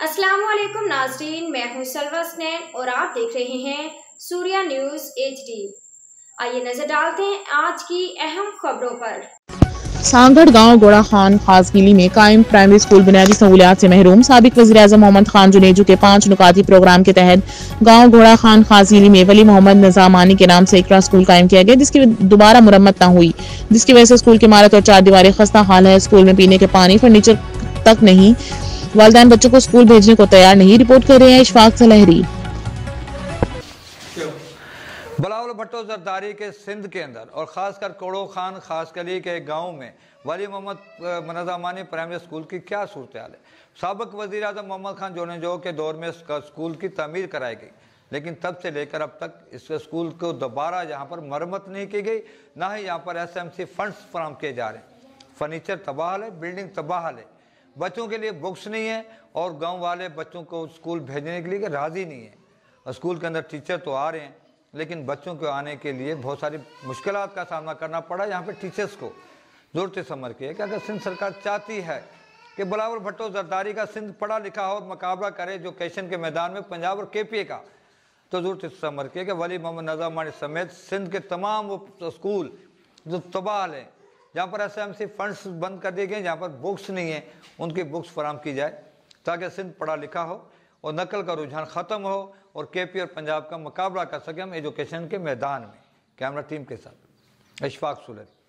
अस्सलामुअलैकुम नाज़रीन, मैं हूं सलवा स्नैन और आप देख रहे हैं सूर्या न्यूज़ HD। आइए नजर डालते हैं आज की अहम खबरों पर। सांगड़ गांव गोड़ा खान खासगिली में कायम प्राइमरी स्कूल बुनियादी सहूलियात से महरूम। साबिक वज़ीर-ए-आज़म मोहम्मद खान जुनेजू के 5 नुकाती प्रोग्राम के तहत गांव घोड़ा खान खासगिली में वली मोहम्मद निजामानी के नाम से इकरा स्कूल कायम किया गया, जिसकी दोबारा मुरम्मत न हुई, जिसकी वजह से स्कूल की इमारत और 4 दीवारें खस्ता हाल है। स्कूल में पीने के पानी, फर्नीचर तक नहीं। वालिदैन बच्चों को स्कूल भेजने को तैयार नहीं। रिपोर्ट कर रहे हैं इशफाक सलहरी। बिलावल भुट्टो जरदारी के सिंध के अंदर और ख़ासकर कोड़ो खान खासगली के गांव में वली मोहम्मद निजामानी प्राइमरी स्कूल की क्या सूरत हाल है। साबिक वज़ीर आज़म मोहम्मद खान जोनेजो के दौर में स्कूल की तमीर कराई गई, लेकिन तब से लेकर अब तक इस स्कूल को दोबारा यहाँ पर मरम्मत नहीं की गई, ना ही यहाँ पर SMC फंड्स फराहम किए जा रहे हैं। फर्नीचर तबाह है, बिल्डिंग तबाह है, बच्चों के लिए बुक्स नहीं है और गाँव वाले बच्चों को स्कूल भेजने के लिए राज़ी नहीं है। स्कूल के अंदर टीचर तो आ रहे हैं, लेकिन बच्चों को आने के लिए बहुत सारी मुश्किलात का सामना करना पड़ा। यहाँ पे टीचर्स को ज़रूरत समझ के है कि अगर सिंध सरकार चाहती है कि बिलावल भुट्टो जरदारी का सिंध पढ़ा लिखा हो और मुकाबला करे एजुकेशन के मैदान में पंजाब और KPA का, तो ज़रूरत समझ के कि वली मोहम्मद निजामानी समेत सिंध के तमाम वो स्कूल जो तबाह हैं, जहाँ पर SMC फंड्स बंद कर दिए गए, जहाँ पर बुक्स नहीं है, उनकी बुक्स फराहम की जाए ताकि सिंध पढ़ा लिखा हो और नकल का रुझान ख़त्म हो और KPA और पंजाब का मुकाबला कर सके हम एजुकेशन के मैदान में। कैमरा टीम के साथ इशफाक सलहरी।